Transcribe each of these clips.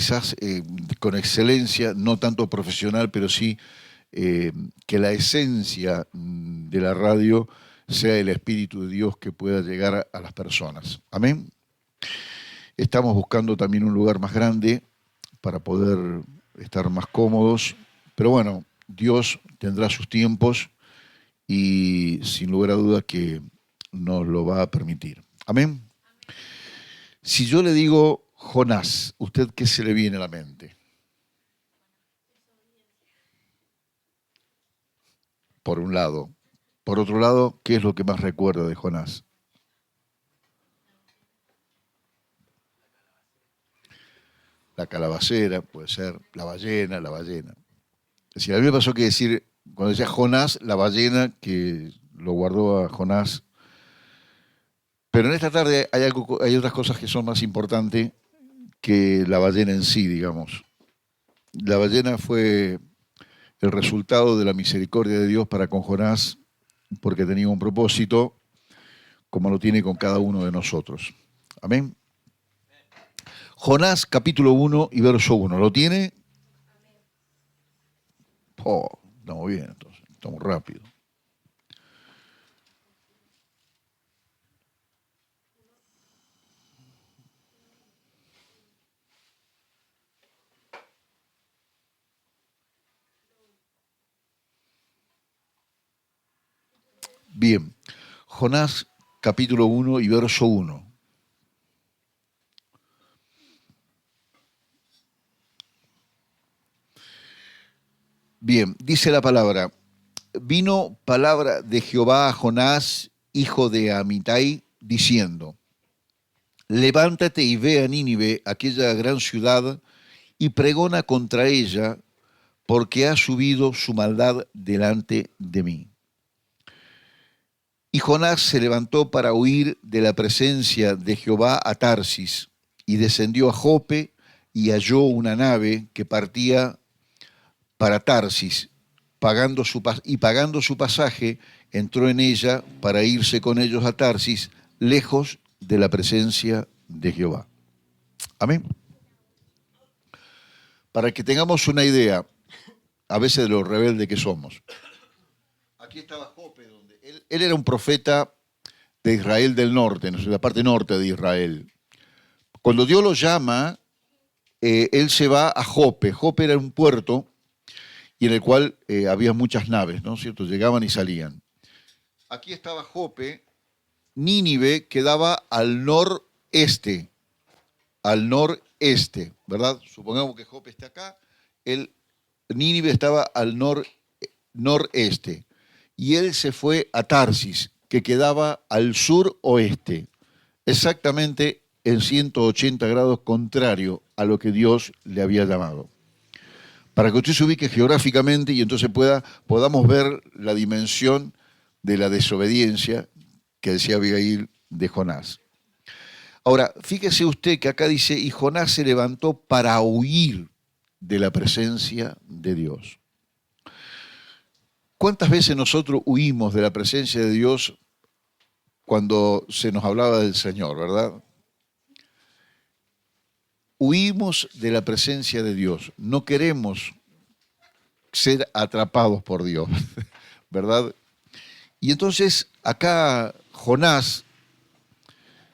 quizás con excelencia, no tanto profesional, pero sí que la esencia de la radio sea el Espíritu de Dios que pueda llegar a las personas. Amén. Estamos buscando también un lugar más grande para poder estar más cómodos, pero bueno, Dios tendrá sus tiempos y sin lugar a dudas que nos lo va a permitir. Amén. Si yo le digo Jonás, ¿usted qué se le viene a la mente? Por un lado. Por otro lado, ¿qué es lo que más recuerda de Jonás? La calabacera, puede ser, la ballena, la ballena. Es decir, a mí me pasó que decir, cuando decía Jonás, la ballena, que lo guardó a Jonás. Pero en esta tarde hay otras cosas que son más importantes que la ballena en sí, digamos. La ballena fue el resultado de la misericordia de Dios para con Jonás, porque tenía un propósito, como lo tiene con cada uno de nosotros. Amén. Jonás capítulo 1 y verso 1. ¿Lo tiene? Oh, estamos bien, entonces, estamos rápido. Bien, Jonás capítulo 1 y verso 1. Bien, dice la palabra, vino palabra de Jehová a Jonás, hijo de Amitai, diciendo, levántate y ve a Nínive, aquella gran ciudad, y pregona contra ella, porque ha subido su maldad delante de mí. Y Jonás se levantó para huir de la presencia de Jehová a Tarsis, y descendió a Jope, y halló una nave que partía para Tarsis, pagando su pasaje, entró en ella para irse con ellos a Tarsis, lejos de la presencia de Jehová. Amén. Para que tengamos una idea, a veces de lo rebelde que somos. Aquí estaba Jope, donde él era un profeta de Israel del norte, de la parte norte de Israel. Cuando Dios lo llama, él se va a Jope. Jope era un puerto y en el cual había muchas naves, ¿no es cierto? Llegaban y salían. Aquí estaba Jope. Nínive quedaba al noreste, ¿verdad? Supongamos que Jope está acá, Nínive estaba al noreste, y él se fue a Tarsis, que quedaba al suroeste, exactamente en 180 grados contrario a lo que Dios le había llamado. Para que usted se ubique geográficamente y entonces podamos ver la dimensión de la desobediencia que decía Abigail de Jonás. Ahora, fíjese usted que acá dice, y Jonás se levantó para huir de la presencia de Dios. ¿Cuántas veces nosotros huimos de la presencia de Dios cuando se nos hablaba del Señor, verdad? Huimos de la presencia de Dios. No queremos ser atrapados por Dios, ¿verdad? Y entonces acá Jonás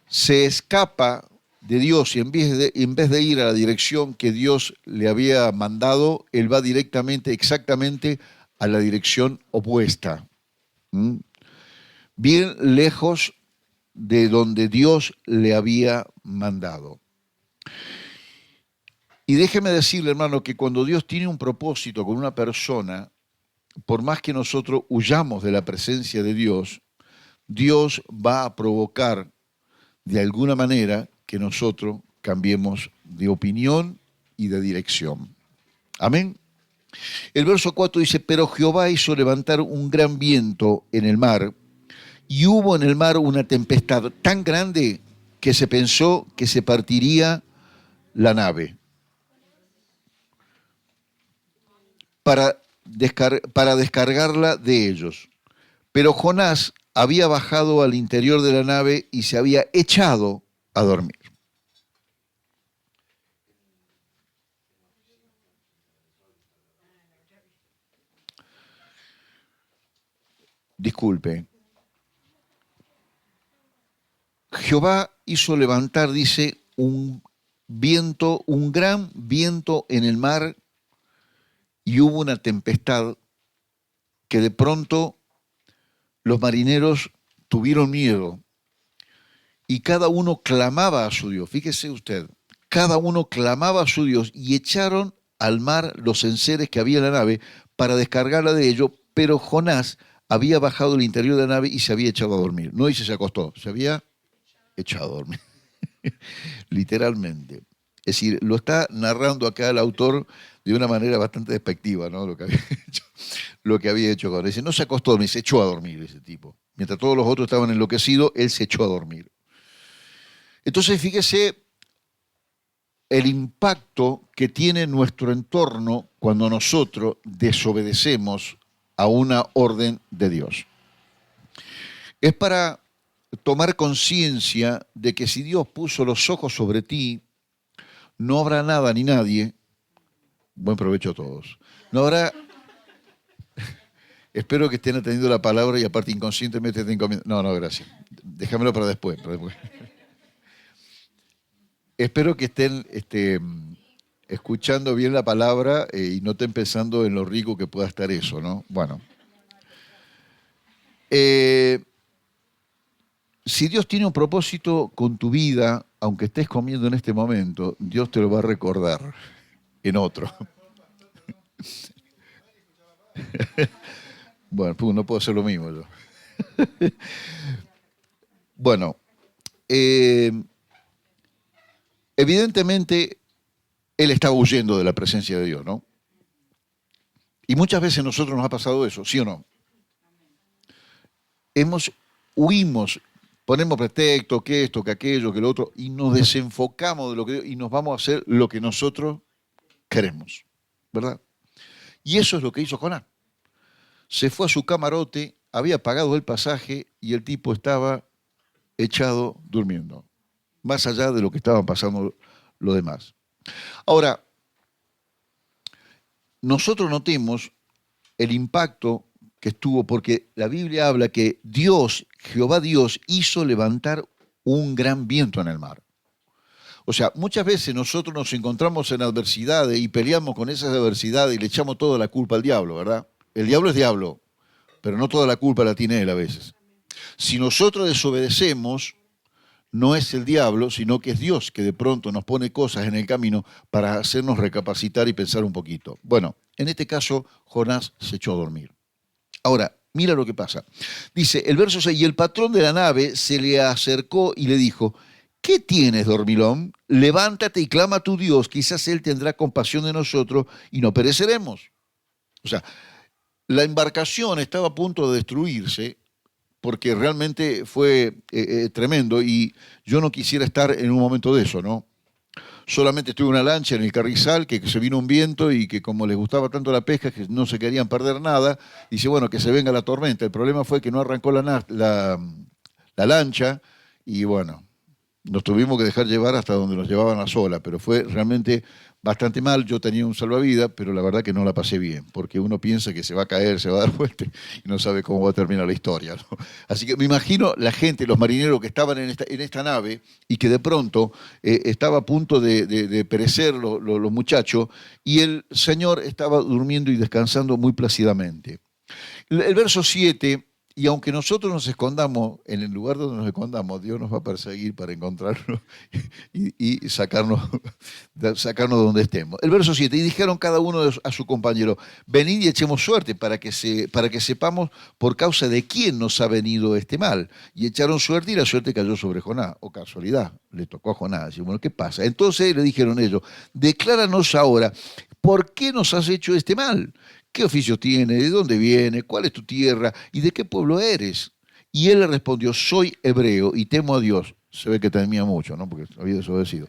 se escapa de Dios y en vez de ir a la dirección que Dios le había mandado, él va directamente, exactamente a la dirección opuesta. Bien lejos de donde Dios le había mandado. Y déjeme decirle, hermano, que cuando Dios tiene un propósito con una persona, por más que nosotros huyamos de la presencia de Dios, Dios va a provocar de alguna manera que nosotros cambiemos de opinión y de dirección. Amén. El verso 4 dice, pero Jehová hizo levantar un gran viento en el mar, y hubo en el mar una tempestad tan grande que se pensó que se partiría la nave. Para descargarla de ellos. Pero Jonás había bajado al interior de la nave y se había echado a dormir. disculpe, Jehová hizo levantar, dice, un viento, un gran viento en el mar, y hubo una tempestad que de pronto los marineros tuvieron miedo y cada uno clamaba a su Dios. Fíjese usted, cada uno clamaba a su Dios y echaron al mar los enseres que había en la nave para descargarla de ellos, pero Jonás había bajado al interior de la nave y se había echado a dormir. No dice se acostó, se había echado a dormir, literalmente. Es decir, lo está narrando acá el autor de una manera bastante despectiva, ¿no? Lo que había hecho. Dice, no se acostó a dormir, se echó a dormir ese tipo. Mientras todos los otros estaban enloquecidos, él se echó a dormir. Entonces, fíjese el impacto que tiene nuestro entorno cuando nosotros desobedecemos a una orden de Dios. Es para tomar conciencia de que si Dios puso los ojos sobre ti, no habrá nada ni nadie, buen provecho a todos, no habrá, espero que estén atendiendo la palabra y aparte inconscientemente estén comiendo, no, gracias, déjamelo para después. Espero que estén escuchando bien la palabra y no estén pensando en lo rico que pueda estar eso, ¿no? Bueno. Si Dios tiene un propósito con tu vida, aunque estés comiendo en este momento, Dios te lo va a recordar en otro. Bueno, no puedo hacer lo mismo yo. Bueno, evidentemente él estaba huyendo de la presencia de Dios, ¿no? Y muchas veces a nosotros nos ha pasado eso, ¿sí o no? Huimos, ponemos pretexto, que esto, que aquello, que lo otro, y nos desenfocamos de lo que y nos vamos a hacer lo que nosotros queremos, ¿verdad? Y eso es lo que hizo Jonás. Se fue a su camarote, había pagado el pasaje y el tipo estaba echado durmiendo, más allá de lo que estaban pasando los demás. Ahora, nosotros notemos el impacto que estuvo, porque la Biblia habla que Dios, Jehová Dios, hizo levantar un gran viento en el mar. O sea, muchas veces nosotros nos encontramos en adversidades y peleamos con esas adversidades y le echamos toda la culpa al diablo, ¿verdad? El diablo es diablo, pero no toda la culpa la tiene él a veces. Si nosotros desobedecemos, no es el diablo, sino que es Dios que de pronto nos pone cosas en el camino para hacernos recapacitar y pensar un poquito. Bueno, en este caso, Jonás se echó a dormir. Ahora, mira lo que pasa. Dice el verso 6, y el patrón de la nave se le acercó y le dijo, ¿qué tienes, dormilón? Levántate y clama a tu Dios, quizás Él tendrá compasión de nosotros y no pereceremos. O sea, la embarcación estaba a punto de destruirse porque realmente fue tremendo y yo no quisiera estar en un momento de eso, ¿no? Solamente estuve en una lancha en el Carrizal, que se vino un viento y que como les gustaba tanto la pesca, que no se querían perder nada, dice, bueno, que se venga la tormenta. El problema fue que no arrancó la lancha y bueno, nos tuvimos que dejar llevar hasta donde nos llevaban las olas, pero fue realmente bastante mal. Yo tenía un salvavidas, pero la verdad que no la pasé bien, porque uno piensa que se va a caer, se va a dar vuelta y no sabe cómo va a terminar la historia, ¿no? Así que me imagino la gente, los marineros que estaban en esta nave y que de pronto estaba a punto de perecer los muchachos y el Señor estaba durmiendo y descansando muy plácidamente. El verso 7, y aunque nosotros nos escondamos en el lugar donde nos escondamos, Dios nos va a perseguir para encontrarnos y sacarnos de donde estemos. El verso 7, y dijeron cada uno a su compañero, venid y echemos suerte para que sepamos por causa de quién nos ha venido este mal. Y echaron suerte y la suerte cayó sobre Jonás, o casualidad, le tocó a Jonás. Y bueno, ¿qué pasa? Entonces le dijeron ellos, decláranos ahora, ¿por qué nos has hecho este mal? ¿Qué oficio tienes? ¿De dónde vienes? ¿Cuál es tu tierra? ¿Y de qué pueblo eres? Y él le respondió, soy hebreo y temo a Dios. Se ve que temía mucho, ¿no? Porque había desobedecido.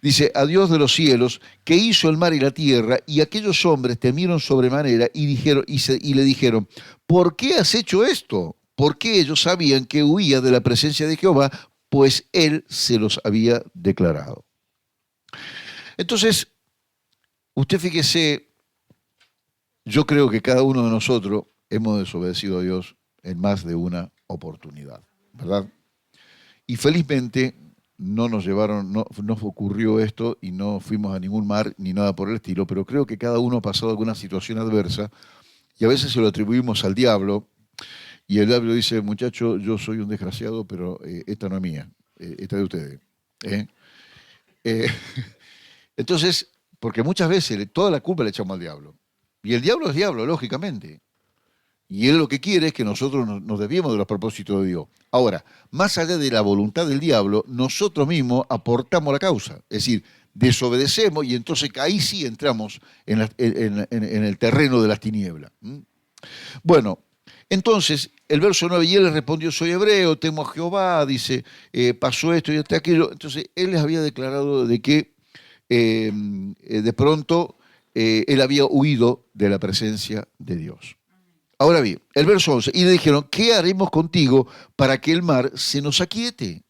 Dice, a Dios de los cielos, que hizo el mar y la tierra, y aquellos hombres temieron sobremanera y le dijeron, ¿por qué has hecho esto? Porque ellos sabían que huía de la presencia de Jehová, pues él se los había declarado. Entonces, usted fíjese, yo creo que cada uno de nosotros hemos desobedecido a Dios en más de una oportunidad, ¿verdad? Y felizmente no nos llevaron, no nos ocurrió esto y no fuimos a ningún mar ni nada por el estilo, pero creo que cada uno ha pasado alguna situación adversa y a veces se lo atribuimos al diablo y el diablo dice, muchacho, yo soy un desgraciado, pero esta no es mía, esta es de ustedes. ¿Eh? Eh, entonces, porque muchas veces toda la culpa le echamos al diablo. Y el diablo es diablo, lógicamente. Y él lo que quiere es que nosotros nos desviemos de los propósitos de Dios. Ahora, más allá de la voluntad del diablo, nosotros mismos aportamos la causa. Es decir, desobedecemos y entonces ahí sí entramos en el terreno de las tinieblas. ¿Mm? Bueno, entonces el verso 9, y él le respondió, soy hebreo, temo a Jehová, dice, pasó esto y hasta aquello. Entonces él les había declarado de que de pronto él había huido de la presencia de Dios. Ahora bien, el verso 11, y le dijeron, ¿qué haremos contigo para que el mar se nos aquiete?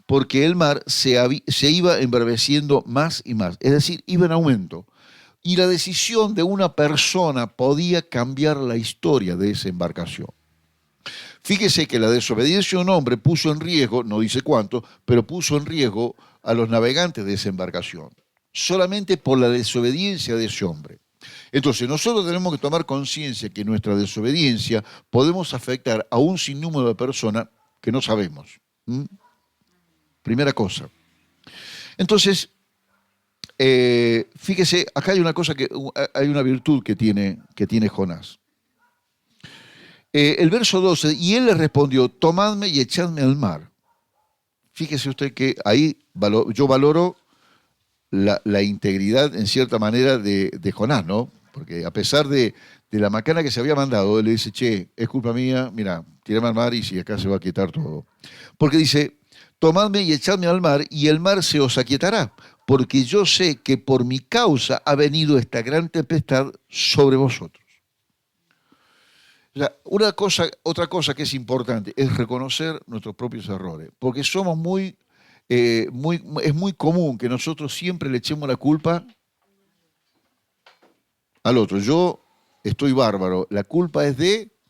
Porque el mar se iba embraveciendo más y más, es decir, iba en aumento. Y la decisión de una persona podía cambiar la historia de esa embarcación. Fíjese que la desobediencia de un hombre puso en riesgo, no dice cuánto, pero puso en riesgo a los navegantes de esa embarcación, solamente por la desobediencia de ese hombre. Entonces, nosotros tenemos que tomar conciencia que nuestra desobediencia podemos afectar a un sinnúmero de personas que no sabemos. ¿Mm? Primera cosa. Entonces, fíjese, acá hay una cosa hay una virtud que tiene Jonás. El verso 12, y él le respondió, tomadme y echadme al mar. Fíjese usted que ahí yo valoro la integridad, en cierta manera, de Jonás, ¿no? Porque a pesar de la macana que se había mandado, él le dice, che, es culpa mía, mira, tírame al mar y si acá se va a quietar todo. Porque dice, tomadme y echadme al mar y el mar se os aquietará, porque yo sé que por mi causa ha venido esta gran tempestad sobre vosotros. O sea, otra cosa que es importante es reconocer nuestros propios errores, porque somos es muy común que nosotros siempre le echemos la culpa al otro. Yo estoy bárbaro, la culpa es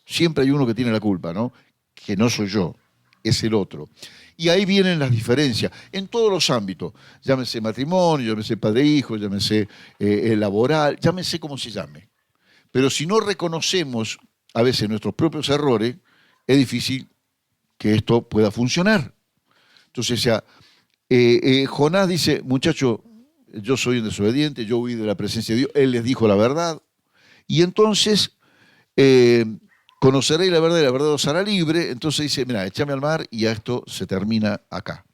siempre hay uno que tiene la culpa, ¿no? Que no soy yo, es el otro. Y ahí vienen las diferencias, en todos los ámbitos, llámese matrimonio, llámese padre-hijo, llámese laboral, llámese como se llame. Pero si no reconocemos a veces nuestros propios errores, es difícil que esto pueda funcionar. Entonces, ya, Jonás dice, muchacho, yo soy un desobediente, yo huí de la presencia de Dios, él les dijo la verdad, y entonces conoceréis la verdad y la verdad os hará libre, entonces dice, mira, échame al mar y esto se termina acá.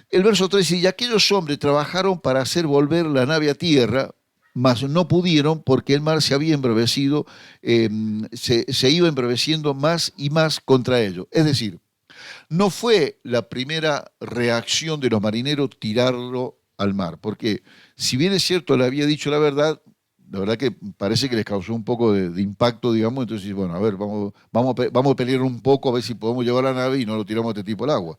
El verso 3 dice, y aquellos hombres trabajaron para hacer volver la nave a tierra, mas no pudieron porque el mar se había embravecido, se iba embraveciendo más y más contra ellos. Es decir, no fue la primera reacción de los marineros tirarlo al mar, porque si bien es cierto, le había dicho la verdad que parece que les causó un poco de impacto, digamos, entonces, bueno, a ver, vamos a pelear un poco a ver si podemos llevar la nave y no lo tiramos a este tipo al agua,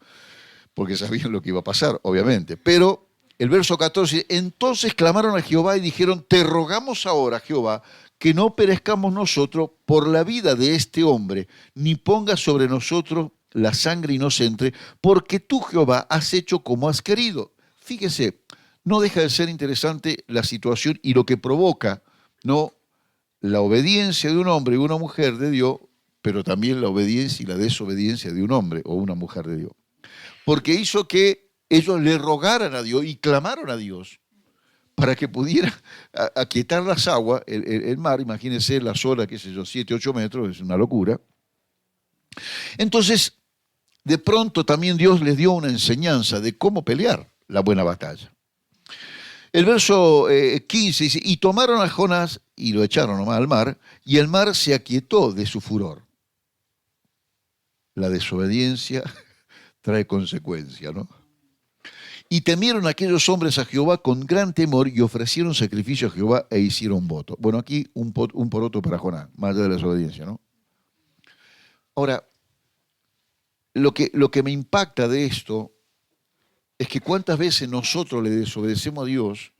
porque sabían lo que iba a pasar, obviamente. Pero el verso 14, entonces clamaron a Jehová y dijeron, te rogamos ahora, Jehová, que no perezcamos nosotros por la vida de este hombre, ni pongas sobre nosotros la sangre inocente, porque tú, Jehová, has hecho como has querido. Fíjese, no deja de ser interesante la situación y lo que provoca, ¿no?, la obediencia de un hombre y una mujer de Dios, pero también la obediencia y la desobediencia de un hombre o una mujer de Dios. Porque hizo que ellos le rogaran a Dios y clamaron a Dios para que pudiera aquietar las aguas, el mar, imagínense las olas, qué sé yo, 7, 8 metros, es una locura. Entonces, de pronto también Dios les dio una enseñanza de cómo pelear la buena batalla. El verso 15 dice, y tomaron a Jonás y lo echaron nomás al mar, y el mar se aquietó de su furor. La desobediencia trae consecuencia, ¿no? Y temieron aquellos hombres a Jehová con gran temor y ofrecieron sacrificio a Jehová e hicieron voto. Bueno, aquí un poroto para Jonás, más allá de la desobediencia, ¿no? Ahora, lo que me impacta de esto es que cuántas veces nosotros le desobedecemos a Dios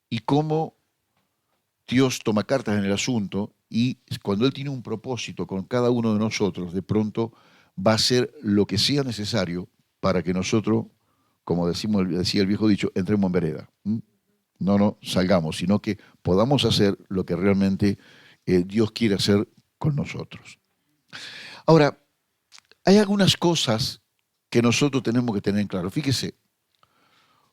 y cómo Dios toma cartas en el asunto y cuando Él tiene un propósito con cada uno de nosotros, de pronto va a hacer lo que sea necesario para que nosotros, como decía el viejo dicho, entremos en vereda. No salgamos, sino que podamos hacer lo que realmente Dios quiere hacer con nosotros. Ahora, hay algunas cosas que nosotros tenemos que tener en claro. Fíjese,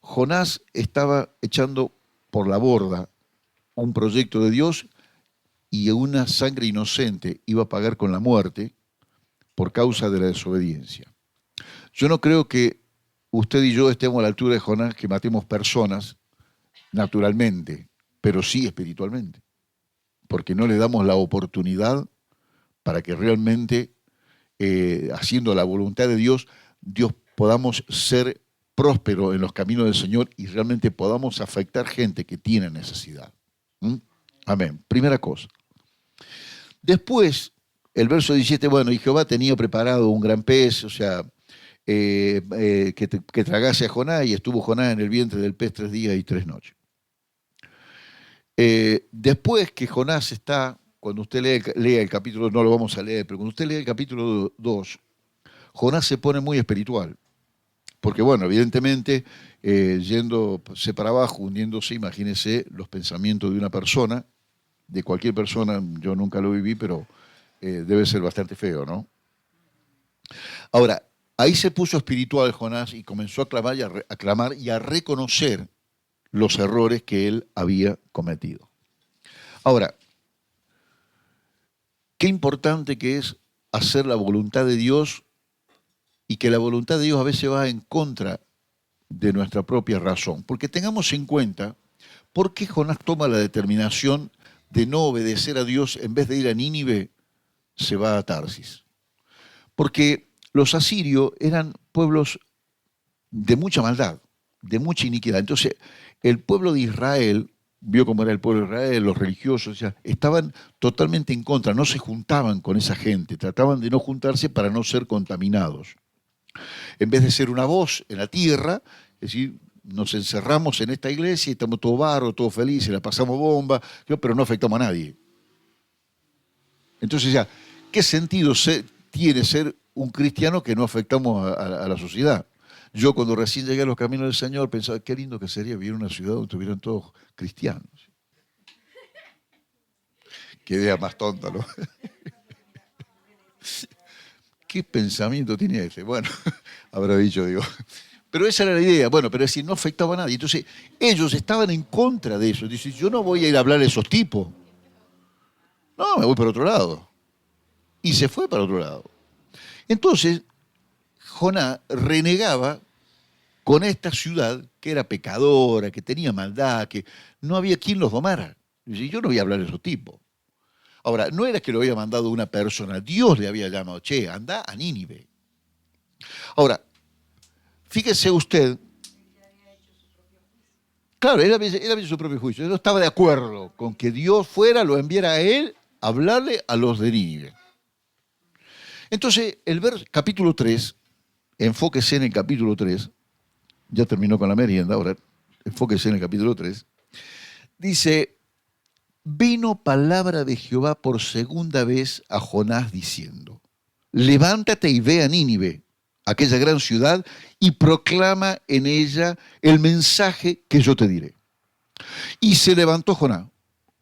Jonás estaba echando por la borda un proyecto de Dios y una sangre inocente iba a pagar con la muerte por causa de la desobediencia. Yo no creo que usted y yo estemos a la altura de Jonás, que matemos personas naturalmente, pero sí espiritualmente, porque no le damos la oportunidad para que realmente, haciendo la voluntad de Dios, podamos ser prósperos en los caminos del Señor y realmente podamos afectar gente que tiene necesidad. Amén. Primera cosa. Después, el verso 17, bueno, y Jehová tenía preparado un gran pez, o sea, que tragase a Jonás, y estuvo Jonás en el vientre del pez 3 días y 3 noches. Después que Jonás está, cuando usted lea el capítulo, no lo vamos a leer, pero cuando usted lee el capítulo 2, Jonás se pone muy espiritual. Porque bueno, evidentemente, yéndose para abajo, hundiéndose, imagínese los pensamientos de una persona, de cualquier persona, yo nunca lo viví, pero debe ser bastante feo, ¿no? Ahora, ahí se puso espiritual Jonás y comenzó a clamar y a reconocer los errores que él había cometido. Ahora, qué importante que es hacer la voluntad de Dios y que la voluntad de Dios a veces va en contra de nuestra propia razón. Porque tengamos en cuenta por qué Jonás toma la determinación de no obedecer a Dios en vez de ir a Nínive, se va a Tarsis. Porque los asirios eran pueblos de mucha maldad, de mucha iniquidad. Entonces, el pueblo de Israel, vio cómo era el pueblo de Israel, los religiosos, estaban totalmente en contra, no se juntaban con esa gente, trataban de no juntarse para no ser contaminados. En vez de ser una voz en la tierra, es decir, nos encerramos en esta iglesia y estamos todos barro, todos felices, la pasamos bomba, pero no afectamos a nadie. Entonces ya, ¿qué sentido tiene ser un cristiano que no afectamos a la sociedad? Yo cuando recién llegué a los caminos del Señor pensaba, qué lindo que sería vivir en una ciudad donde estuvieran todos cristianos. Qué idea más tonta, ¿no? ¿Qué pensamiento tiene ese? Bueno, habrá dicho, digo. Pero esa era la idea. Bueno, pero es decir, no afectaba a nadie. Entonces, ellos estaban en contra de eso. Dicen, yo no voy a ir a hablar a esos tipos. No, me voy para otro lado. Y se fue para otro lado. Entonces, Jonás renegaba con esta ciudad que era pecadora, que tenía maldad, que no había quien los domara. Dice, yo no voy a hablar a esos tipos. Ahora, no era que lo había mandado una persona, Dios le había llamado, che, anda a Nínive. Ahora, fíjese usted, claro, él había hecho su propio juicio, él no estaba de acuerdo con que Dios fuera, lo enviara a él, a hablarle a los de Nínive. Entonces, capítulo 3, enfóquese en el capítulo 3, ya terminó con la merienda, ahora enfóquese en el capítulo 3, dice, vino palabra de Jehová por segunda vez a Jonás diciendo, levántate y ve a Nínive, aquella gran ciudad, y proclama en ella el mensaje que yo te diré. Y se levantó Jonás,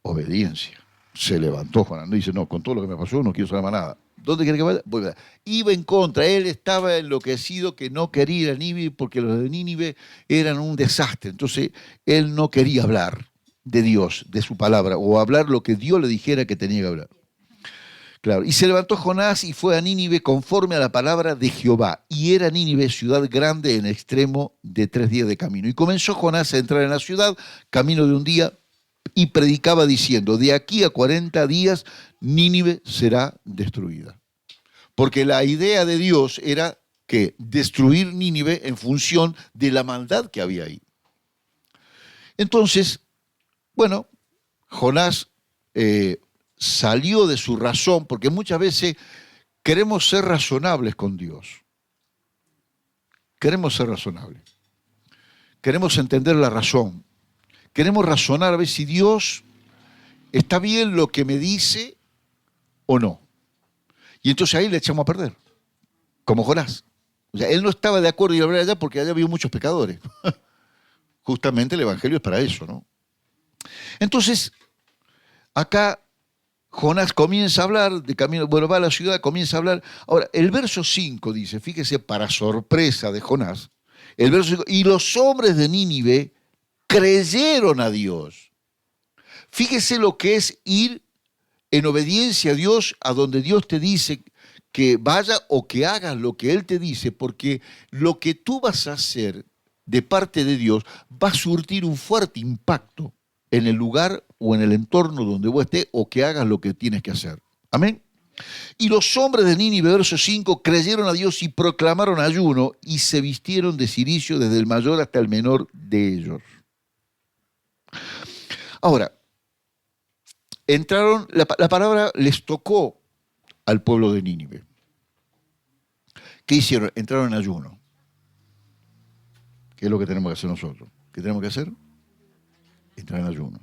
obediencia, se levantó Jonás, no dice, no, con todo lo que me pasó no quiero saber más nada. ¿Dónde quiere que vaya? Voy a... Iba en contra, él estaba enloquecido que no quería ir a Nínive porque los de Nínive eran un desastre, entonces él no quería hablar de Dios, de su palabra, o hablar lo que Dios le dijera que tenía que hablar. Claro. Y se levantó Jonás y fue a Nínive conforme a la palabra de Jehová. Y era Nínive ciudad grande en extremo de 3 días de camino. Y comenzó Jonás a entrar en la ciudad, camino de un día, y predicaba diciendo, de aquí a 40 días Nínive será destruida. Porque la idea de Dios era que destruir Nínive en función de la maldad que había ahí. Entonces, bueno, Jonás salió de su razón, porque muchas veces queremos ser razonables con Dios. Queremos ser razonables. Queremos entender la razón. Queremos razonar a ver si Dios está bien lo que me dice o no. Y entonces ahí le echamos a perder, como Jonás. O sea, él no estaba de acuerdo en ir a hablar allá porque allá había muchos pecadores. Justamente el Evangelio es para eso, ¿no? Entonces, acá Jonás comienza a hablar de camino, bueno, va a la ciudad, comienza a hablar. Ahora, el verso 5 dice, fíjese, para sorpresa de Jonás, el verso 5, y los hombres de Nínive creyeron a Dios. Fíjese lo que es ir en obediencia a Dios, a donde Dios te dice que vaya o que hagas lo que Él te dice, porque lo que tú vas a hacer de parte de Dios va a surtir un fuerte impacto en el lugar o en el entorno donde vos estés o que hagas lo que tienes que hacer. Amén. Y los hombres de Nínive, verso 5, creyeron a Dios y proclamaron ayuno y se vistieron de cilicio desde el mayor hasta el menor de ellos. Ahora, entraron, la palabra les tocó al pueblo de Nínive. ¿Qué hicieron? Entraron en ayuno. ¿Qué es lo que tenemos que hacer nosotros? ¿Qué tenemos que hacer? Entrar en ayuno.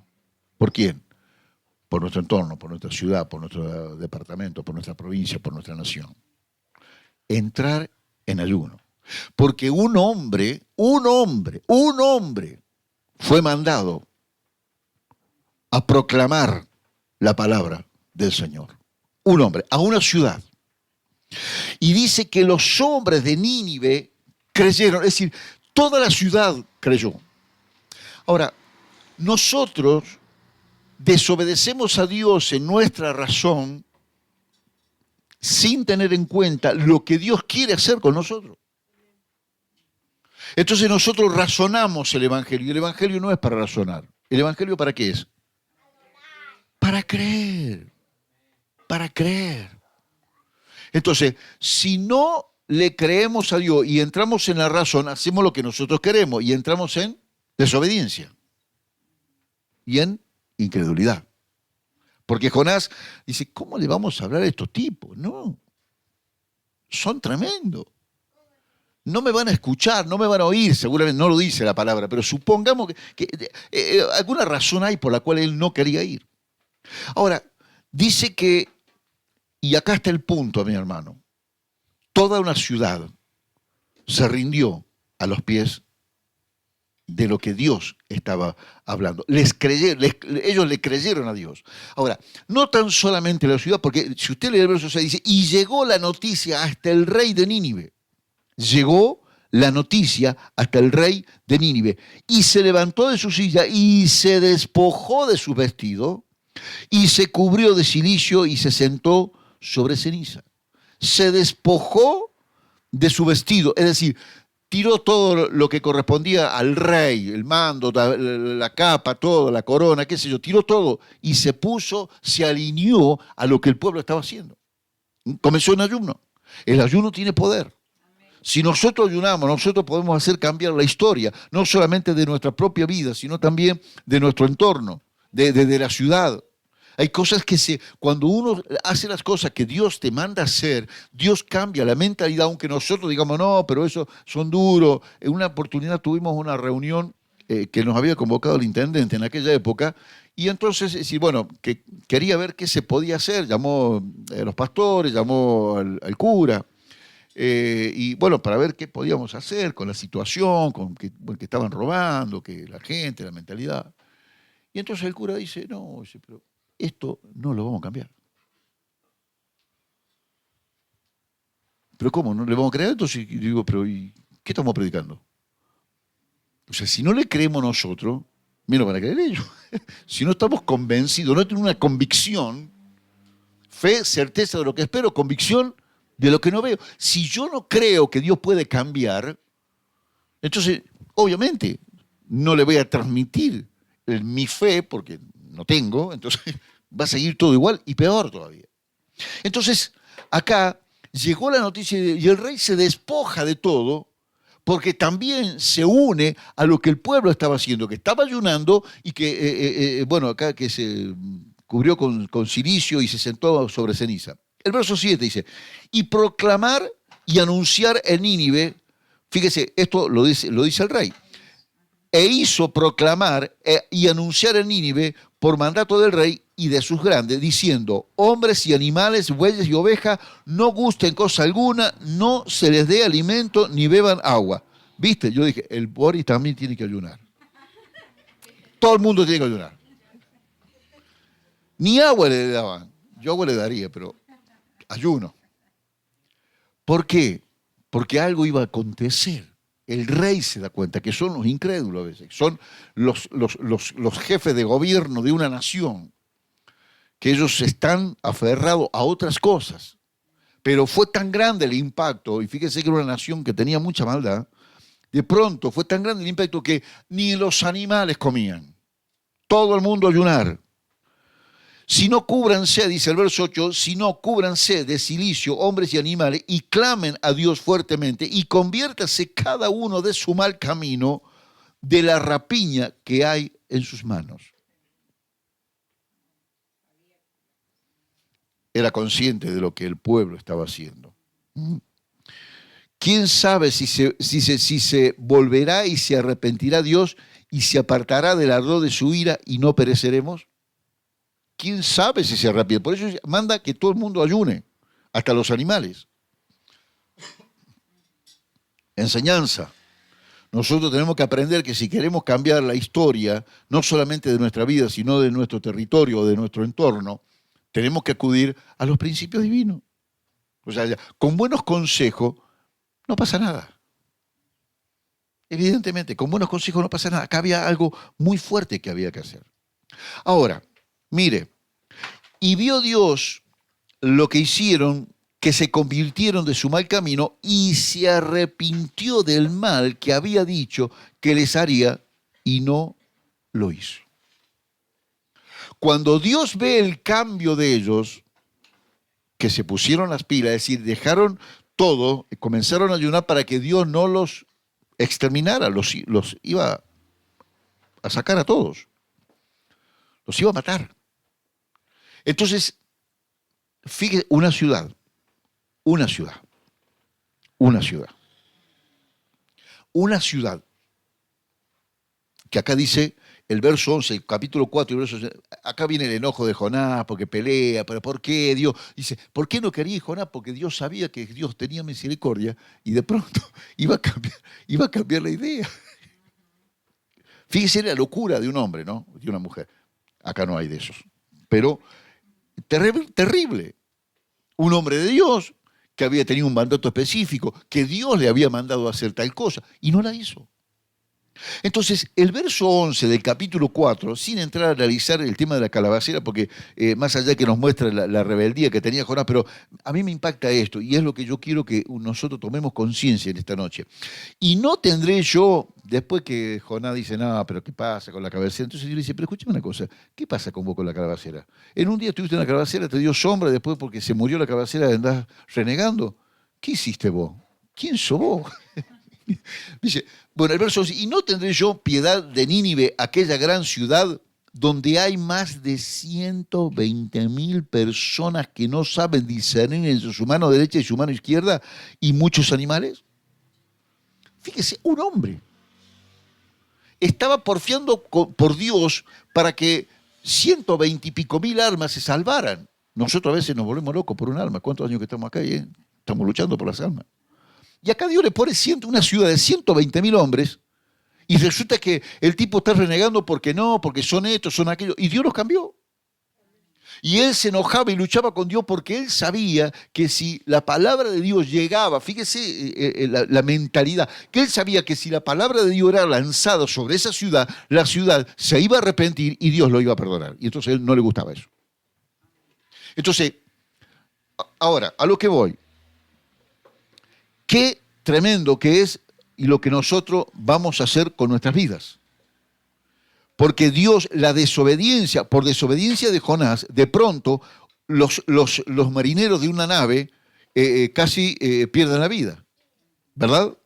¿Por quién? Por nuestro entorno, por nuestra ciudad, por nuestro departamento, por nuestra provincia, por nuestra nación. Entrar en ayuno. Porque un hombre fue mandado a proclamar la palabra del Señor. Un hombre, a una ciudad. Y dice que los hombres de Nínive creyeron, es decir, toda la ciudad creyó. Ahora, nosotros desobedecemos a Dios en nuestra razón sin tener en cuenta lo que Dios quiere hacer con nosotros. Entonces nosotros razonamos el Evangelio, y el Evangelio no es para razonar. ¿El Evangelio para qué es? Para creer. Para creer. Entonces, si no le creemos a Dios y entramos en la razón, hacemos lo que nosotros queremos y entramos en desobediencia y en incredulidad. Porque Jonás dice, ¿cómo le vamos a hablar a estos tipos? No, son tremendos. No me van a escuchar, no me van a oír, seguramente no lo dice la palabra, pero supongamos que alguna razón hay por la cual él no quería ir. Ahora, dice que, y acá está el punto, mi hermano, toda una ciudad se rindió a los pies de lo que Dios estaba hablando. Ellos le creyeron a Dios. Ahora, no tan solamente la ciudad, porque si usted lee el verso 6, dice, y llegó la noticia hasta el rey de Nínive. Llegó la noticia hasta el rey de Nínive. Y se levantó de su silla y se despojó de su vestido y se cubrió de cilicio y se sentó sobre ceniza. Se despojó de su vestido, es decir, tiró todo lo que correspondía al rey, el mando, la capa, todo, la corona, qué sé yo, tiró todo y se puso, se alineó a lo que el pueblo estaba haciendo. Comenzó en ayuno. El ayuno tiene poder. Si nosotros ayunamos, nosotros podemos hacer cambiar la historia, no solamente de nuestra propia vida, sino también de nuestro entorno, de la ciudad. Hay cosas que cuando uno hace las cosas que Dios te manda hacer, Dios cambia la mentalidad, aunque nosotros digamos, no, pero eso son duros. En una oportunidad tuvimos una reunión que nos había convocado el intendente en aquella época, y entonces, bueno, que quería ver qué se podía hacer, llamó a los pastores, llamó al cura, y bueno, para ver qué podíamos hacer con la situación, con que estaban robando, que la gente, la mentalidad. Y entonces el cura dice, no, pero esto no lo vamos a cambiar. ¿Pero cómo? ¿No le vamos a creer? Entonces digo, pero ¿y qué estamos predicando? O sea, si no le creemos nosotros, menos van a creer ellos. Si no estamos convencidos, no tenemos una convicción, fe, certeza de lo que espero, convicción de lo que no veo. Si yo no creo que Dios puede cambiar, entonces, obviamente, no le voy a transmitir mi fe, porque no tengo, entonces va a seguir todo igual y peor todavía. Entonces, acá llegó la noticia y el rey se despoja de todo porque también se une a lo que el pueblo estaba haciendo, que estaba ayunando y que, acá que se cubrió con cilicio y se sentó sobre ceniza. El verso 7 dice, y proclamar y anunciar en Nínive, fíjese, esto lo dice el rey, e hizo proclamar y anunciar en Nínive por mandato del rey y de sus grandes, diciendo, hombres y animales, bueyes y ovejas, no gusten cosa alguna, no se les dé alimento ni beban agua. ¿Viste? Yo dije, el Boris también tiene que ayunar. Todo el mundo tiene que ayunar. Ni agua le daban. Yo agua le daría, pero ayuno. ¿Por qué? Porque algo iba a acontecer. El rey se da cuenta que son los incrédulos a veces, son los jefes de gobierno de una nación, que ellos están aferrados a otras cosas. Pero fue tan grande el impacto, y fíjense que era una nación que tenía mucha maldad, de pronto fue tan grande el impacto que ni los animales comían. Todo el mundo ayunar. Si no cúbranse, dice el verso 8, si no cúbranse de cilicio hombres y animales y clamen a Dios fuertemente y conviértase cada uno de su mal camino, de la rapiña que hay en sus manos. Era consciente de lo que el pueblo estaba haciendo. ¿Quién sabe si se volverá y se arrepentirá Dios y se apartará del ardor de su ira y no pereceremos? ¿Quién sabe si se arrepiente? Por eso manda que todo el mundo ayune, hasta los animales. Enseñanza. Nosotros tenemos que aprender que si queremos cambiar la historia, no solamente de nuestra vida, sino de nuestro territorio o de nuestro entorno, tenemos que acudir a los principios divinos. O sea, con buenos consejos no pasa nada. Evidentemente, con buenos consejos no pasa nada. Acá había algo muy fuerte que había que hacer. Ahora, mire, y vio Dios lo que hicieron, que se convirtieron de su mal camino y se arrepintió del mal que había dicho que les haría y no lo hizo. Cuando Dios ve el cambio de ellos, que se pusieron las pilas, es decir, dejaron todo, comenzaron a ayunar para que Dios no los exterminara, los iba a sacar a todos, los iba a matar. Entonces, fíjese, una ciudad, que acá dice el verso 11, el capítulo 4, el verso 11, acá viene el enojo de Jonás, porque pelea, pero ¿por qué Dios? Dice, ¿por qué no quería Jonás? Porque Dios sabía que Dios tenía misericordia y de pronto iba a cambiar la idea. Fíjese la locura de un hombre, ¿no? De una mujer. Acá no hay de esos. Pero terrible. Un hombre de Dios que había tenido un mandato específico, que Dios le había mandado a hacer tal cosa, y no la hizo. Entonces, el verso 11 del capítulo 4, sin entrar a analizar el tema de la calabacera, porque más allá que nos muestra la rebeldía que tenía Jonás, pero a mí me impacta esto, y es lo que yo quiero que nosotros tomemos conciencia en esta noche. Y no tendré yo, después que Jonás dice, no, pero ¿qué pasa con la calabacera? Entonces yo le dice, pero escúchame una cosa, ¿qué pasa con vos con la calabacera? En un día tuviste una calabacera, te dio sombra, después porque se murió la calabacera andás renegando. ¿Qué hiciste vos? ¿Quién sos vos? Dice, bueno, el verso 11, y no tendré yo piedad de Nínive, aquella gran ciudad donde hay más de 120.000 personas que no saben discernir entre su mano derecha y su mano izquierda y muchos animales. Fíjese, un hombre estaba porfiando por Dios para que 120 y pico mil almas se salvaran. Nosotros a veces nos volvemos locos por un alma. ¿Cuántos años que estamos acá? Estamos luchando por las almas. Y acá Dios le pone una ciudad de 120.000 hombres y resulta que el tipo está renegando porque no, porque son estos, son aquellos. Y Dios los cambió. Y él se enojaba y luchaba con Dios porque él sabía que si la palabra de Dios llegaba, fíjese la mentalidad, que él sabía que si la palabra de Dios era lanzada sobre esa ciudad, la ciudad se iba a arrepentir y Dios lo iba a perdonar. Y entonces a él no le gustaba eso. Entonces, ahora, a lo que voy. Qué tremendo que es y lo que nosotros vamos a hacer con nuestras vidas. Porque Dios, por desobediencia de Jonás, de pronto los marineros de una nave casi pierden la vida. ¿Verdad?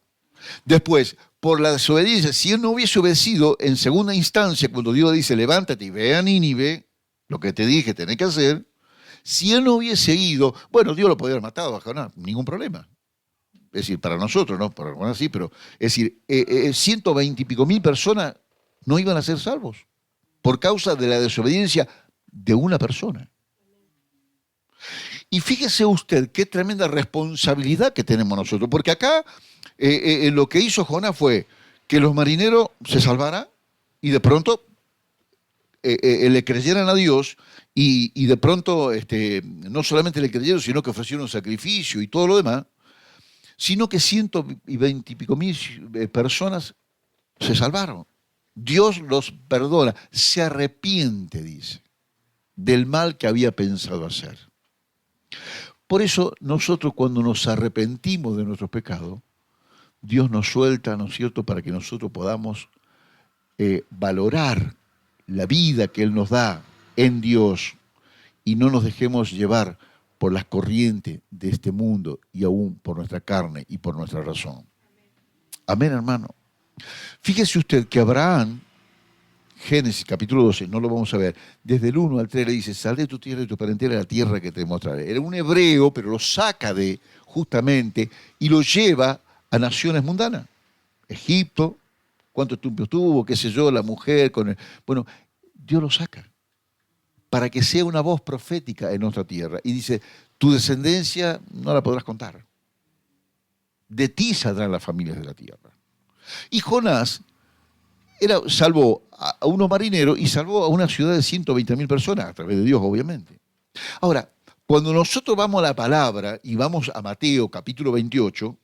Después, por la desobediencia, si él no hubiese obedecido en segunda instancia, cuando Dios dice, levántate y ve a Nínive, lo que te dije tenés que hacer, si él no hubiese ido, bueno, Dios lo podría haber matado a Jonás, ningún problema. Es decir, para nosotros, ¿no? Para algunos sí, pero es decir, 120 y pico mil personas no iban a ser salvos por causa de la desobediencia de una persona. Y fíjese usted qué tremenda responsabilidad que tenemos nosotros, porque acá lo que hizo Jonás fue que los marineros se salvaran y de pronto le creyeran a Dios y de pronto no solamente le creyeron, sino que ofrecieron sacrificio y todo lo demás, sino que 120 y pico mil personas se salvaron. Dios los perdona, se arrepiente, dice, del mal que había pensado hacer. Por eso nosotros cuando nos arrepentimos de nuestros pecados, Dios nos suelta, ¿no es cierto?, para que nosotros podamos valorar la vida que Él nos da en Dios y no nos dejemos llevar por las corrientes de este mundo y aún por nuestra carne y por nuestra razón. Amén, hermano. Fíjese usted que Abraham, Génesis capítulo 12, no lo vamos a ver, desde el 1 al 3 le dice, sal de tu tierra y tu parentela a la tierra que te mostraré. Era un hebreo, pero lo saca de, justamente, y lo lleva a naciones mundanas. Egipto, cuánto tiempo tuvo, qué sé yo, la mujer, con el... Bueno, Dios lo saca para que sea una voz profética en nuestra tierra. Y dice, tu descendencia no la podrás contar. De ti saldrán las familias de la tierra. Y Jonás salvó a unos marineros y salvó a una ciudad de 120.000 personas, a través de Dios, obviamente. Ahora, cuando nosotros vamos a la palabra y vamos a Mateo capítulo 28,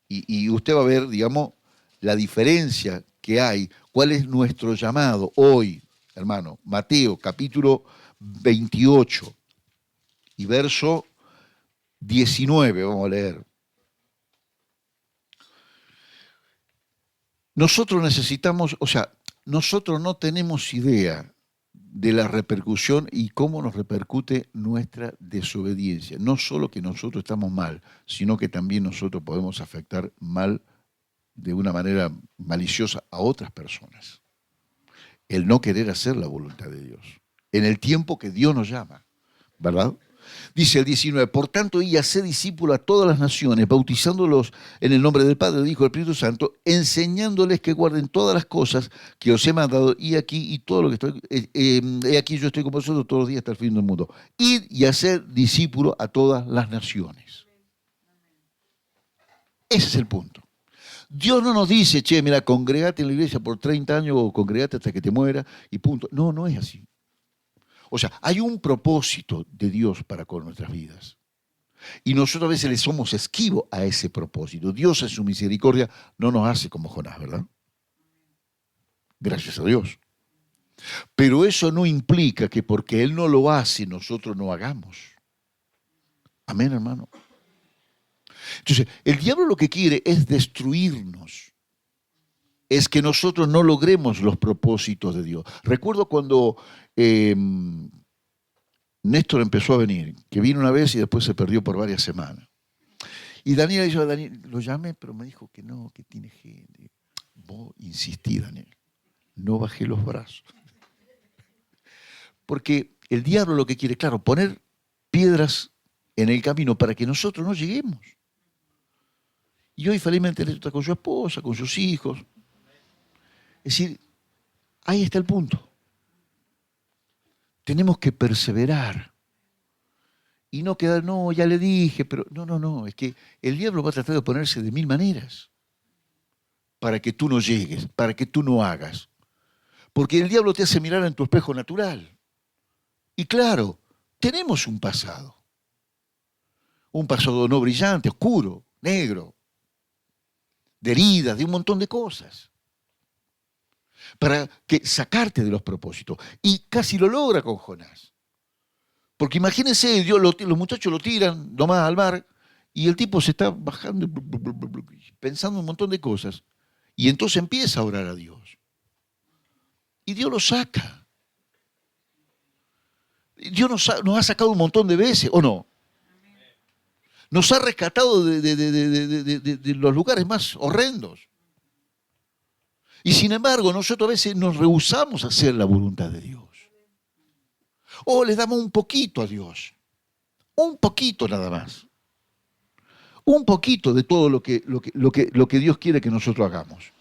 y usted va a ver, digamos, la diferencia que hay, cuál es nuestro llamado hoy, hermano. Mateo capítulo 28 y verso 19, vamos a leer. Nosotros necesitamos, nosotros no tenemos idea de la repercusión y cómo nos repercute nuestra desobediencia. No solo que nosotros estamos mal, sino que también nosotros podemos afectar mal de una manera maliciosa a otras personas. El no querer hacer la voluntad de Dios, en el tiempo que Dios nos llama, ¿verdad? Dice el 19, por tanto, y haced discípulos a todas las naciones, bautizándolos en el nombre del Padre, del Hijo y del Espíritu Santo, enseñándoles que guarden todas las cosas que os he mandado, y aquí, y todo lo que estoy, he aquí yo estoy con vosotros todos los días hasta el fin del mundo. Id y haced discípulos a todas las naciones. Ese es el punto. Dios no nos dice, che, mira, congregate en la iglesia por 30 años o congregate hasta que te muera y punto. No, no es así. O sea, hay un propósito de Dios para con nuestras vidas. Y nosotros a veces le somos esquivos a ese propósito. Dios en su misericordia no nos hace como Jonás, ¿verdad? Gracias a Dios. Pero eso no implica que porque Él no lo hace, nosotros no hagamos. Amén, hermano. Entonces, el diablo lo que quiere es destruirnos. Es que nosotros no logremos los propósitos de Dios. Recuerdo cuando Néstor empezó a venir, que vino una vez y después se perdió por varias semanas. Y Daniel dijo, Daniel, lo llamé, pero me dijo que no, que tiene gente. Vos insistí, Daniel, no bajé los brazos. Porque el diablo lo que quiere, claro, poner piedras en el camino para que nosotros no lleguemos. Y hoy felizmente Néstor está con su esposa, con sus hijos. Es decir, ahí está el punto. Tenemos que perseverar y no quedar, no, ya le dije, pero no, es que el diablo va a tratar de oponerse de mil maneras para que tú no llegues, para que tú no hagas. Porque el diablo te hace mirar en tu espejo natural. Y claro, tenemos un pasado no brillante, oscuro, negro, de heridas, de un montón de cosas. Para sacarte de los propósitos. Y casi lo logra con Jonás. Porque imagínense, los muchachos lo tiran nomás al mar y el tipo se está bajando, pensando un montón de cosas. Y entonces empieza a orar a Dios. Y Dios lo saca. Dios nos ha sacado un montón de veces, ¿o no? Nos ha rescatado de los lugares más horrendos. Y sin embargo, nosotros a veces nos rehusamos a hacer la voluntad de Dios. O le damos un poquito a Dios. Un poquito nada más. Un poquito de todo lo que Dios quiere que nosotros hagamos.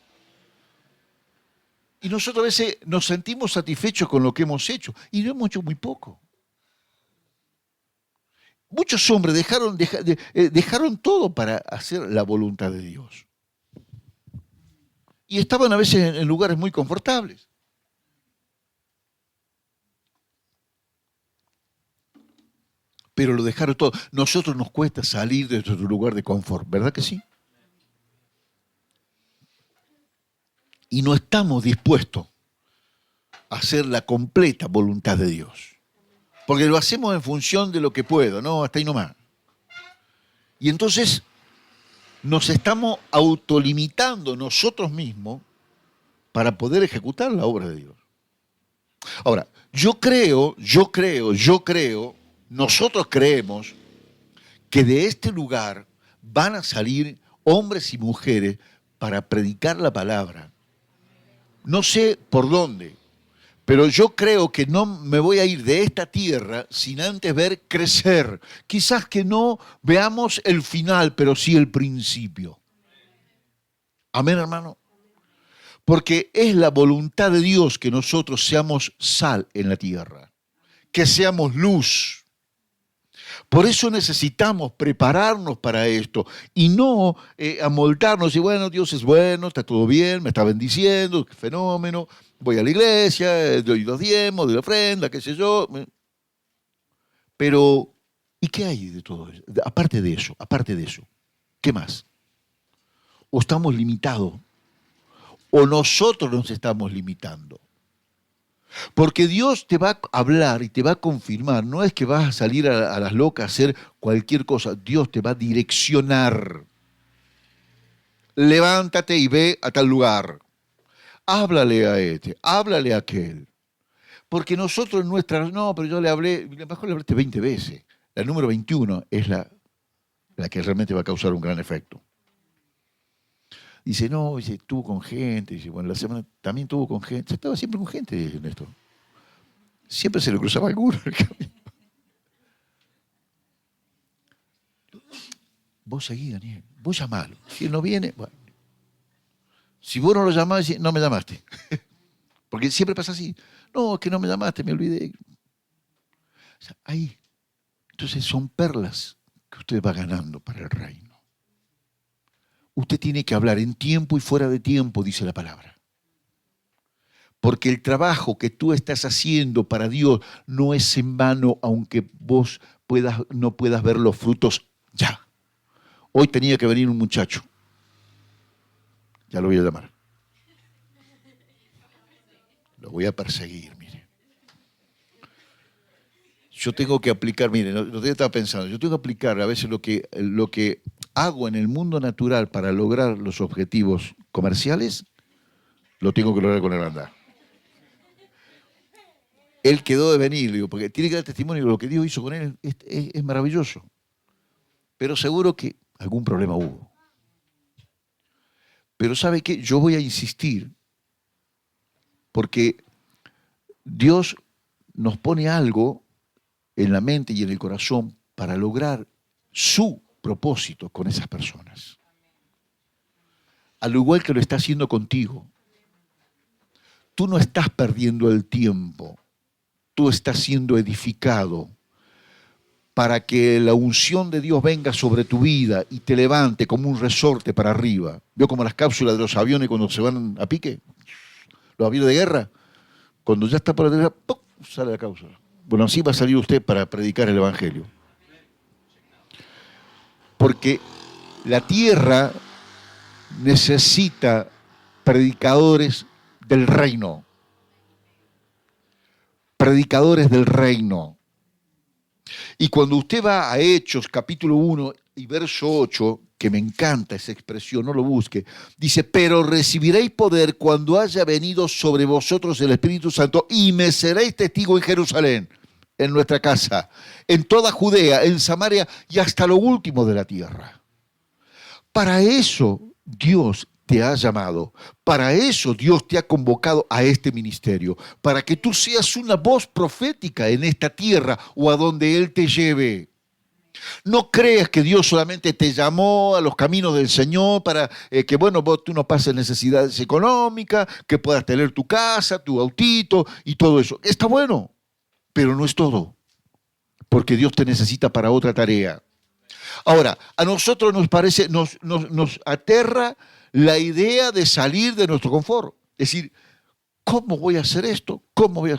Y nosotros a veces nos sentimos satisfechos con lo que hemos hecho y no hemos hecho muy poco. Muchos hombres dejaron todo para hacer la voluntad de Dios. Y estaban a veces en lugares muy confortables. Pero lo dejaron todo. Nosotros nos cuesta salir de nuestro lugar de confort, ¿verdad que sí? Y no estamos dispuestos a hacer la completa voluntad de Dios. Porque lo hacemos en función de lo que puedo, no, hasta ahí nomás. Y entonces nos estamos autolimitando nosotros mismos para poder ejecutar la obra de Dios. Ahora, nosotros creemos que de este lugar van a salir hombres y mujeres para predicar la palabra. No sé por dónde, pero yo creo que no me voy a ir de esta tierra sin antes ver crecer. Quizás que no veamos el final, pero sí el principio. Amén, hermano. Porque es la voluntad de Dios que nosotros seamos sal en la tierra, que seamos luz. Por eso necesitamos prepararnos para esto y no amoldarnos y bueno, Dios es bueno, está todo bien, me está bendiciendo, qué fenómeno, voy a la iglesia, doy los diezmos, doy la ofrenda, qué sé yo. Pero, ¿y qué hay de todo eso? Aparte de eso, ¿qué más? ¿O estamos limitados? ¿O nosotros nos estamos limitando? Porque Dios te va a hablar y te va a confirmar. No es que vas a salir a las locas a hacer cualquier cosa. Dios te va a direccionar. Levántate y ve a tal lugar. Háblale a este, háblale a aquel. Porque nosotros no, pero yo le hablé, mejor le hablaste 20 veces. La número 21 es la que realmente va a causar un gran efecto. Dice, no, estuvo con gente. Dice, bueno, la semana también estuvo con gente. Estaba siempre con gente, dice Néstor. Siempre se le cruzaba alguno en el camino. Vos seguí, Daniel. Vos llamalo. Si él no viene, bueno. Si vos no lo llamás, no me llamaste. Porque siempre pasa así. No, es que no me llamaste, me olvidé. O sea, ahí. Entonces son perlas que usted va ganando para el reino. Usted tiene que hablar en tiempo y fuera de tiempo, dice la palabra. Porque el trabajo que tú estás haciendo para Dios no es en vano, aunque vos no puedas ver los frutos ya. Hoy tenía que venir un muchacho. Ya lo voy a llamar. Lo voy a perseguir, mire. Yo tengo que aplicar, mire, lo que estaba pensando, yo tengo que aplicar a veces lo que hago en el mundo natural para lograr los objetivos comerciales, lo tengo que lograr con el andar. Él quedó de venir, digo, porque tiene que dar testimonio de lo que Dios hizo con él, es maravilloso. Pero seguro que algún problema hubo. Pero ¿sabe qué? Yo voy a insistir, porque Dios nos pone algo en la mente y en el corazón para lograr su propósito con esas personas. Al igual que lo está haciendo contigo. Tú no estás perdiendo el tiempo. Tú estás siendo edificado para que la unción de Dios venga sobre tu vida y te levante como un resorte para arriba. ¿Vio como las cápsulas de los aviones cuando se van a pique? Los aviones de guerra. Cuando ya está por la derecha, ¡pum!, sale la cápsula. Bueno, así va a salir usted para predicar el Evangelio. Porque la tierra necesita predicadores del reino. Predicadores del reino. Y cuando usted va a Hechos, capítulo 1 y verso 8, que me encanta esa expresión, no lo busque, dice, pero recibiréis poder cuando haya venido sobre vosotros el Espíritu Santo y me seréis testigo en Jerusalén, en nuestra casa, en toda Judea, en Samaria y hasta lo último de la tierra. Para eso Dios te ha llamado, para eso Dios te ha convocado a este ministerio, para que tú seas una voz profética en esta tierra o a donde Él te lleve. No creas que Dios solamente te llamó a los caminos del Señor para que, bueno, tú no pases necesidades económicas, que puedas tener tu casa, tu autito y todo eso. Está bueno, pero no es todo, porque Dios te necesita para otra tarea. Ahora, a nosotros nos parece, nos aterra la idea de salir de nuestro confort. Es decir, ¿cómo voy a hacer esto? ¿Cómo voy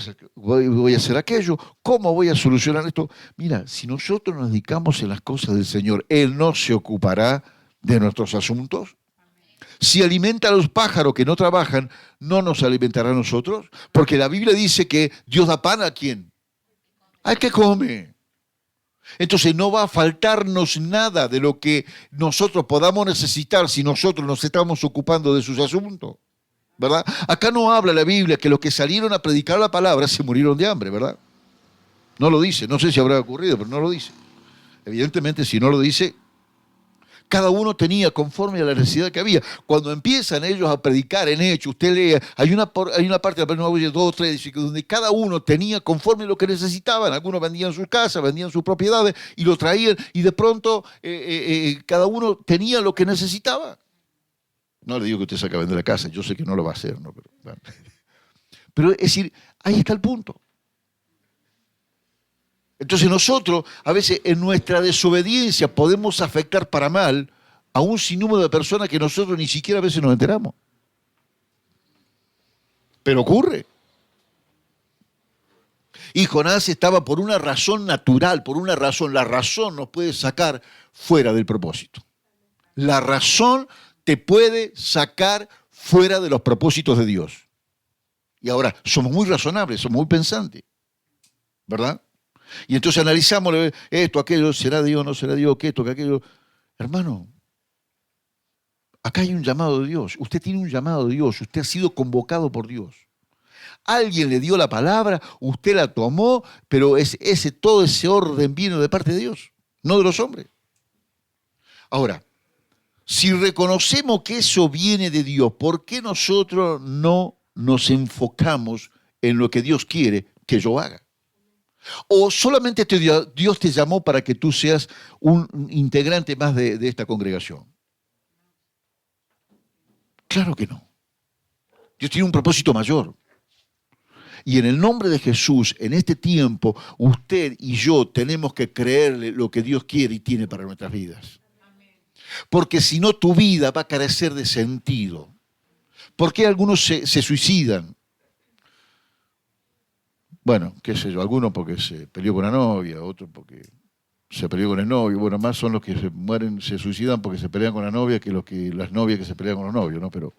a hacer aquello? ¿Cómo voy a solucionar esto? Mira, si nosotros nos dedicamos en las cosas del Señor, Él no se ocupará de nuestros asuntos. Si alimenta a los pájaros que no trabajan, ¿no nos alimentará a nosotros? Porque la Biblia dice que Dios da pan a quién. Al que come. Entonces no va a faltarnos nada de lo que nosotros podamos necesitar si nosotros nos estamos ocupando de sus asuntos, ¿verdad? Acá no habla la Biblia que los que salieron a predicar la palabra se murieron de hambre, ¿verdad? No lo dice, no sé si habrá ocurrido, pero no lo dice. Evidentemente, si no lo dice, cada uno tenía conforme a la necesidad que había. Cuando empiezan ellos a predicar en Hechos, usted lee, hay una parte de la página 2 o 3, dice que donde cada uno tenía conforme lo que necesitaban. Algunos vendían sus casas, vendían sus propiedades y lo traían y de pronto cada uno tenía lo que necesitaba. No le digo que usted saque a vender la casa, yo sé que no lo va a hacer, ¿no? Pero, bueno. Pero es decir, ahí está el punto. Entonces nosotros, a veces en nuestra desobediencia, podemos afectar para mal a un sinnúmero de personas que nosotros ni siquiera a veces nos enteramos. Pero ocurre. Y Jonás estaba por una razón natural, por una razón. La razón nos puede sacar fuera del propósito. La razón te puede sacar fuera de los propósitos de Dios. Y ahora, somos muy razonables, somos muy pensantes, ¿verdad? Y entonces analizamos esto, aquello, será Dios, no será Dios, que esto, que aquello. Hermano, acá hay un llamado de Dios. Usted tiene un llamado de Dios. Usted ha sido convocado por Dios. Alguien le dio la palabra, usted la tomó, pero todo ese orden vino de parte de Dios, no de los hombres. Ahora, si reconocemos que eso viene de Dios, ¿por qué nosotros no nos enfocamos en lo que Dios quiere que yo haga? ¿O solamente Dios te llamó para que tú seas un integrante más de esta congregación? Claro que no. Dios tiene un propósito mayor. Y en el nombre de Jesús, en este tiempo, usted y yo tenemos que creerle lo que Dios quiere y tiene para nuestras vidas. Porque si no, tu vida va a carecer de sentido. ¿Por qué algunos se suicidan? Bueno, qué sé yo, algunos porque se peleó con la novia, otros porque se peleó con el novio. Bueno, más son los que se mueren, se suicidan porque se pelean con la novia que las novias que se pelean con los novios, ¿no? Pero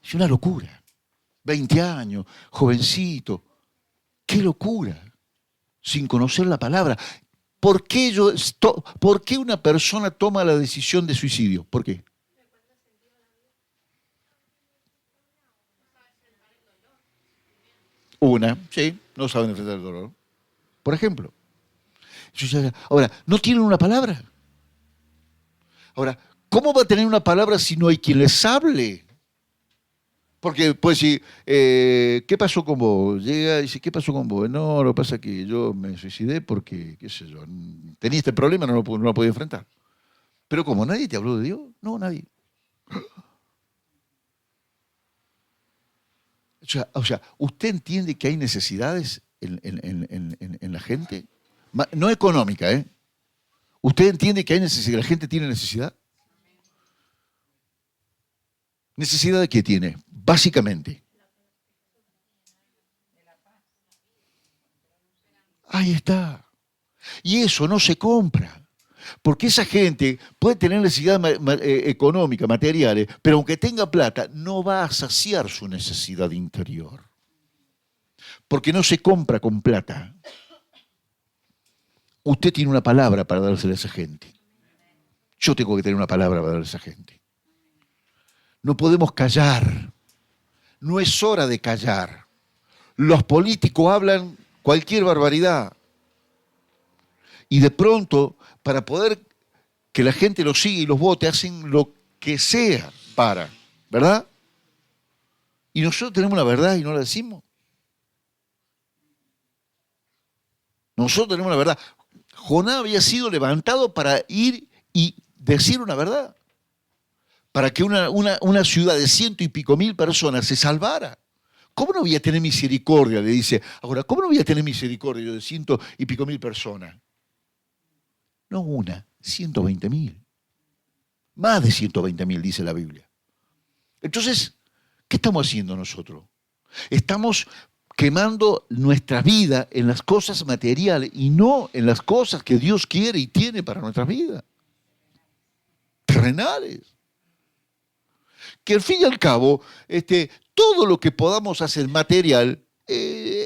es una locura. 20 años, jovencito. ¡Qué locura! Sin conocer la palabra. ¿Por qué una persona toma la decisión de suicidio? ¿Por qué? Sí, no saben enfrentar el dolor. Por ejemplo. Ahora, ¿no tienen una palabra? Ahora, ¿cómo va a tener una palabra si no hay quien les hable? Porque, pues, si, ¿qué pasó con vos? Llega y dice, ¿qué pasó con vos? No, lo que pasa es que yo me suicidé porque, qué sé yo, tenía este problema, no lo podía enfrentar. Pero ¿cómo? ¿Nadie te habló de Dios? No, nadie. O sea, ¿usted entiende que hay necesidades en la gente? No económica, ¿eh? ¿Usted entiende que hay necesidad? ¿La gente tiene necesidad? ¿Necesidad de qué tiene? Básicamente. Ahí está. Y eso no se compra. Porque esa gente puede tener necesidad económica, materiales, pero aunque tenga plata, no va a saciar su necesidad interior. Porque no se compra con plata. Usted tiene una palabra para dársela a esa gente. Yo tengo que tener una palabra para darle a esa gente. No podemos callar. No es hora de callar. Los políticos hablan cualquier barbaridad. Y de pronto, para poder que la gente los siga y los vote, hacen lo que sea para, ¿verdad? Y nosotros tenemos la verdad y no la decimos. Nosotros tenemos la verdad. Jonás había sido levantado para ir y decir una verdad, para que una ciudad de 100 y pico mil personas se salvara. ¿Cómo no voy a tener misericordia? Le dice. Ahora, ¿cómo no voy a tener misericordia yo de 100 y pico mil personas? No una, 120.000. Más de 120.000, dice la Biblia. Entonces, ¿qué estamos haciendo nosotros? Estamos quemando nuestra vida en las cosas materiales y no en las cosas que Dios quiere y tiene para nuestra vida. Terrenales. Que al fin y al cabo, todo lo que podamos hacer material,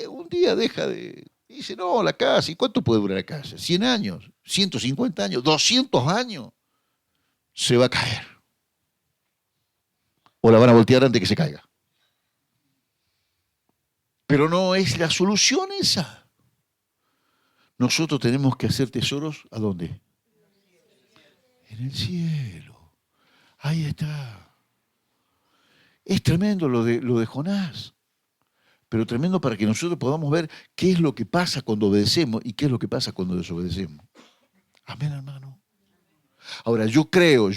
un día deja de... Dice, no, la casa, ¿y cuánto puede durar la casa? ¿100 años? ¿150 años? ¿200 años? Se va a caer. O la van a voltear antes que se caiga. Pero no es la solución esa. Nosotros tenemos que hacer tesoros, ¿a dónde? En el cielo. Ahí está. Es tremendo lo de Jonás. Pero tremendo para que nosotros podamos ver qué es lo que pasa cuando obedecemos y qué es lo que pasa cuando desobedecemos. Amén, hermano. Ahora, yo creo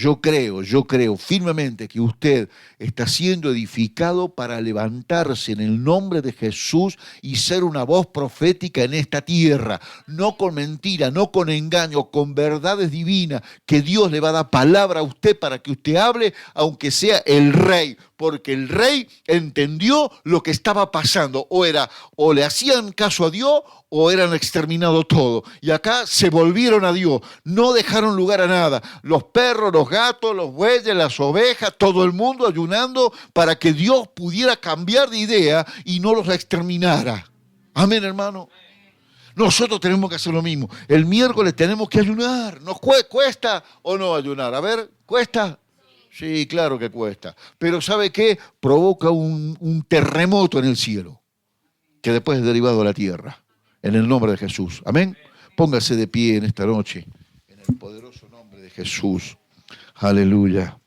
firmemente que usted está siendo edificado para levantarse en el nombre de Jesús y ser una voz profética en esta tierra. No con mentira, no con engaño, con verdades divinas, que Dios le va a dar palabra a usted para que usted hable, aunque sea el rey. Porque el rey entendió lo que estaba pasando. O le hacían caso a Dios o eran exterminados todos. Y acá se volvieron a Dios. No dejaron lugar a nada. Los perros, los gatos, los bueyes, las ovejas, todo el mundo ayunando para que Dios pudiera cambiar de idea y no los exterminara. Amén, hermano. Nosotros tenemos que hacer lo mismo. El miércoles tenemos que ayunar. ¿Nos cuesta o no ayunar? A ver, ¿cuesta? Sí, claro que cuesta. Pero ¿sabe qué? Provoca un terremoto en el cielo, que después es derivado a la tierra. En el nombre de Jesús. Amén. Póngase de pie en esta noche. En el poderoso nombre de Jesús. Aleluya.